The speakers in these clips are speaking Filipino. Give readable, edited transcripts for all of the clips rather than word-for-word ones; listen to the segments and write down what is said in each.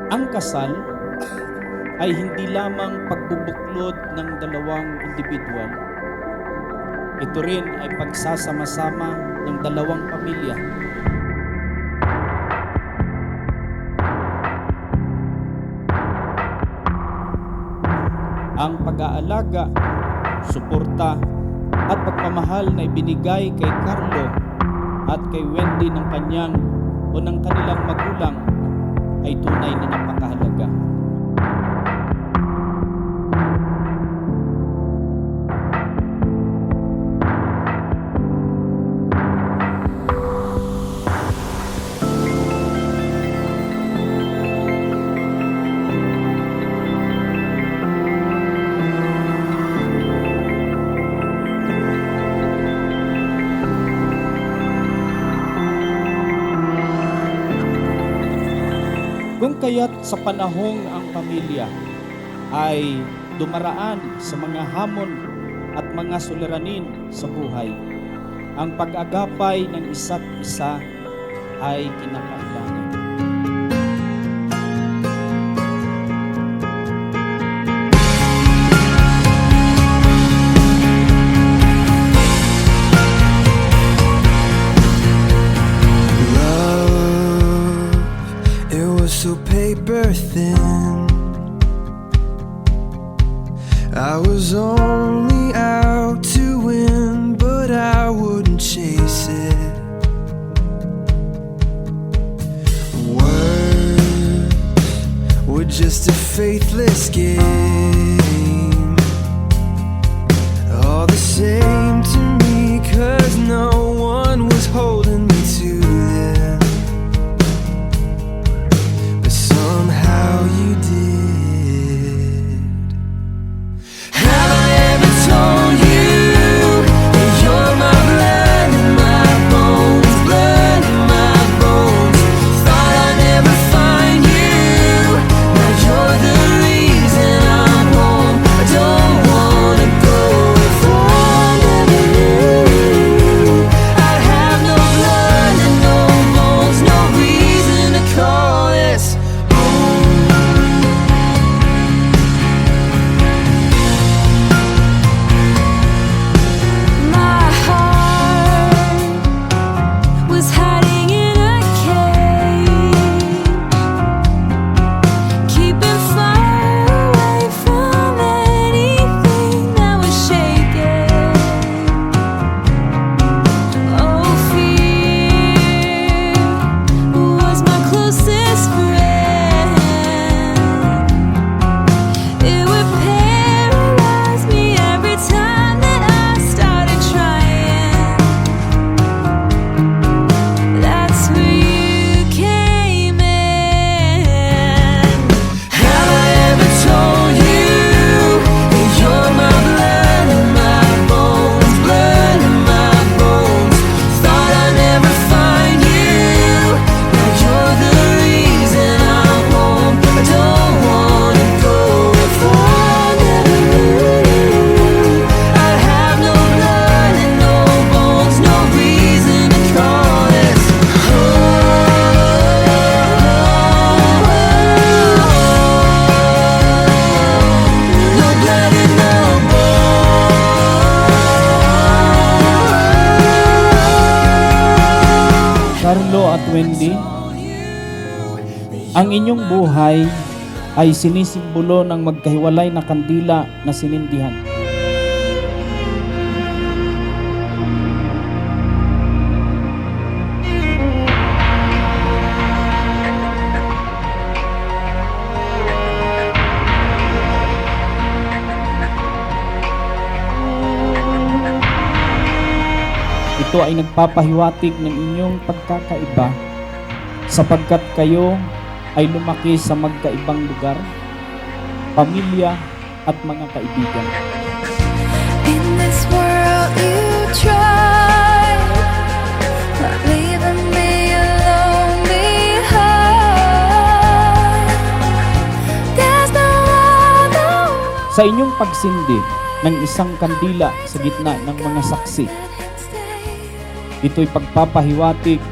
Ang kasal ay hindi lamang pagbubuklod ng dalawang individual. Ito rin ay pagsasama-sama ng dalawang pamilya. Ang pag-aalaga, suporta at pagmamahal na ibinigay kay Carlo at kay Wendy ng kanilang magulang ay tunay na napakahalaga. Kung kaya't sa panahong ang pamilya ay dumaraan sa mga hamon at mga suliranin sa buhay, ang pag-agapay ng isa't isa ay kinakailangan. So paper thin, I was only out to win, but I wouldn't chase it. Words were just a faithless game, all the same to me, 'cause no one was holding me to them. Somehow you did. Have I ever told you that you're my blood and my bones, blood and my bones? Thought I'd never find you. Now you're the reason I'm home. I don't wanna go if I never knew I'd have no blood and no bones, no reason to call this. Carlo at Wendy, ang inyong buhay ay sinisimbolo ng magkahiwalay na kandila na sinindihan. Ito ay nagpapahiwatig ng inyong pagkakaiba sapagkat kayo ay lumaki sa magkaibang lugar, pamilya at mga kaibigan. In this world you try, not leaving me alone behind. There's no other way. Sa inyong pagsindi ng isang kandila sa gitna ng mga saksi, ito'y pagpapahiwatig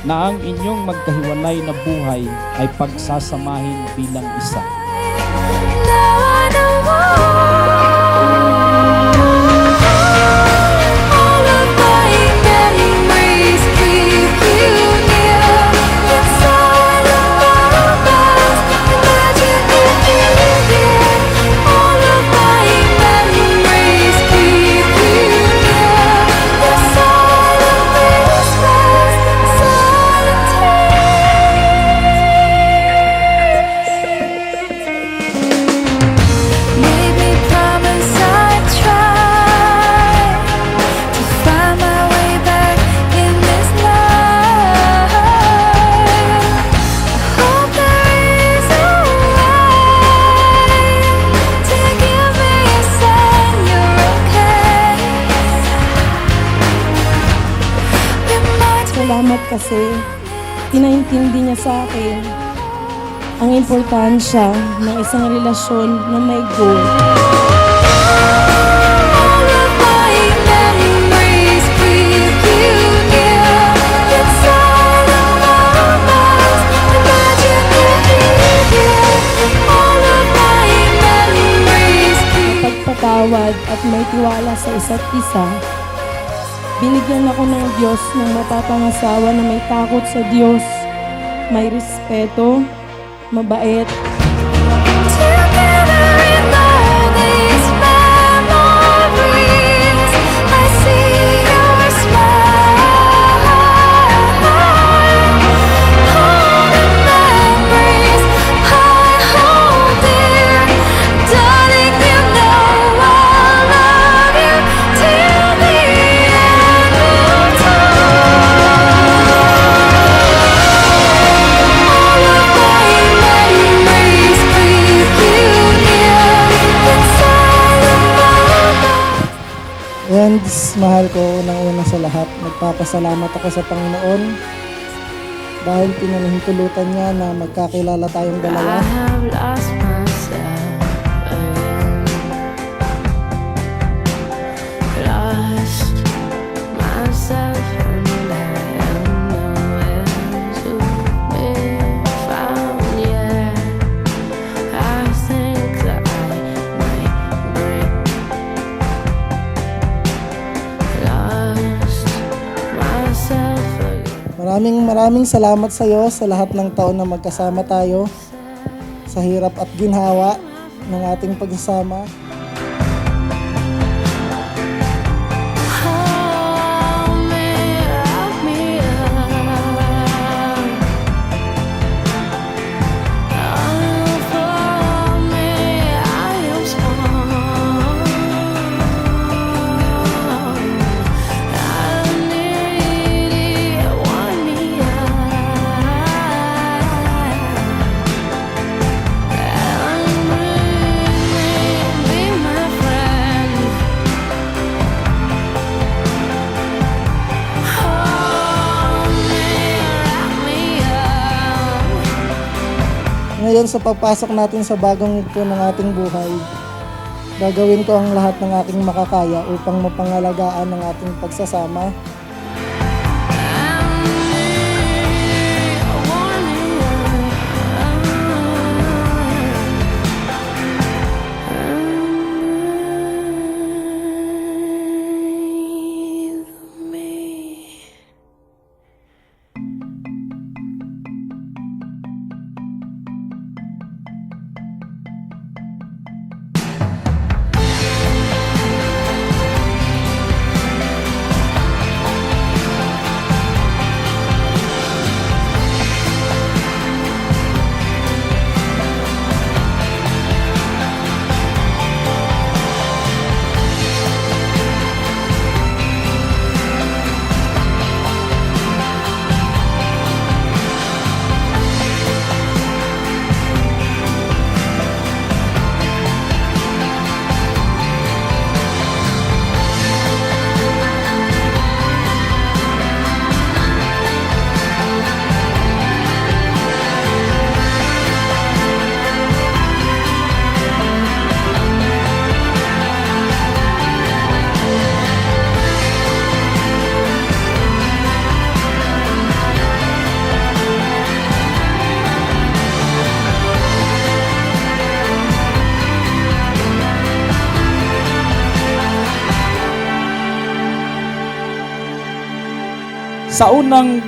na ang inyong magkahiwalay na buhay ay pagsasamahin bilang isa. Now I know all of my memories keep you near. Inside of my past, imagine if you did. All of my memories keep you near. Inside of this past, silent made me promise I'd try to find my way back in this life. I hope there is a way to give me a sign you're okay. Salamat kasi pinaintindi niya sa akin ang importansya ng isang relasyon na may goal. All of my memories keep you near. Inside of my past, imagine if you did. All of my memories keep Pagpatawad at may tiwala sa isa't isa. Binigyan ako ng Diyos ng mapapangasawa na may takot sa Diyos, may respeto, mabait, together in all these memories. I see your smile. All the memories I hold dear. Darling, you know I'll love you till the end of time. All of my memories keep you near. Inside of my mind. And mahal ko unang-una sa lahat, nagpapasalamat ako sa Panginoon dahil pinanahintulutan niya na magkakilala tayong I dalawa. have lost myself again. Lost myself and I am nowhere to be found. Yeah, I think that I might break. Lost myself again. Maraming salamat sa iyo sa lahat ng taon na magkasama tayo sa hirap at ginhawa ng ating pagsasama. Hold me, wrap me up. For me, I am strong. I need you, warm me up. And be my friend. Hold me, wrap me up. Ngayon sa pagpasok natin sa bagong yugto ng ating buhay, gagawin ko ang lahat ng aking makakaya upang mapangalagaan ang ating pagsasama. Sa unang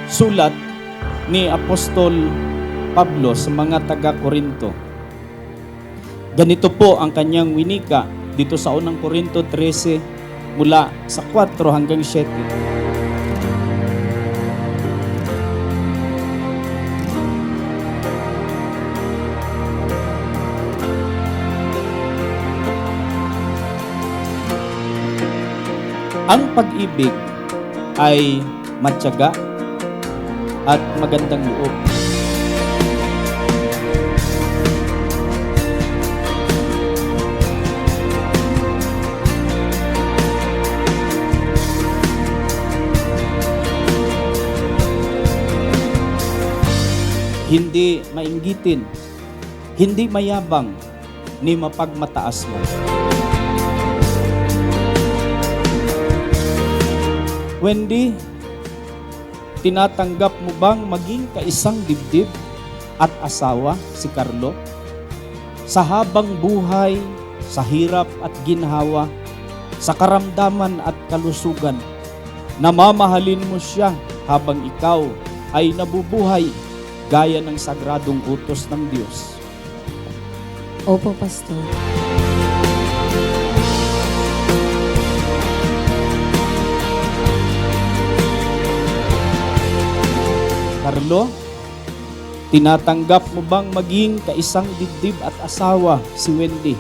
sulat ni Apostol Pablo sa mga taga-Korinto, ganito po ang kanyang winika dito sa unang Korinto 13 mula sa 4 hanggang 7. Ang pag-ibig ay matyaga at magandang loob. Hindi mainggitin, hindi mayabang, ni mapagmataas mo. Wendy, tinatanggap mo bang maging kaisang dibdib at asawa si Carlo? Sa habang buhay, sa hirap at ginhawa, sa karamdaman at kalusugan, namamahalin mo siya habang ikaw ay nabubuhay gaya ng sagradong utos ng Diyos. Opo, Pastor. Carlo, tinatanggap mo bang maging kaisang dibdib at asawa si Wendy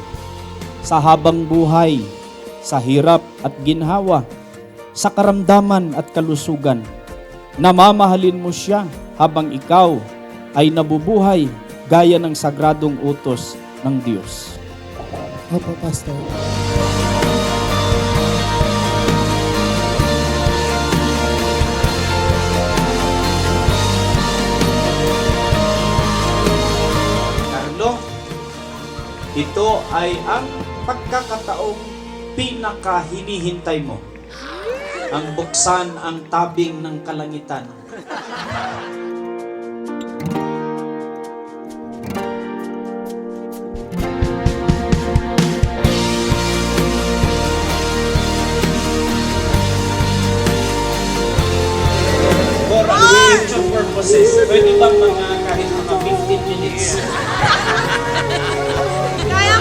sa habang buhay, sa hirap at ginhawa, sa karamdaman at kalusugan? Namamahalin mo siya habang ikaw ay nabubuhay gaya ng sagradong utos ng Diyos. Opo, Pastor. Carlo, ito ay ang pagkakataong pinaka-hinihintay mo. Ang buksan ang tabing ng kalangitan. For a range of purposes, pwede bang mga kahit mga 15 minutes? Kaya!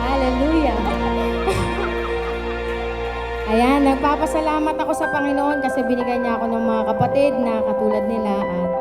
Hallelujah. Ayan, nagpapasalamat ako sa Panginoon kasi binigyan niya ako ng mga kapatid na katulad nila at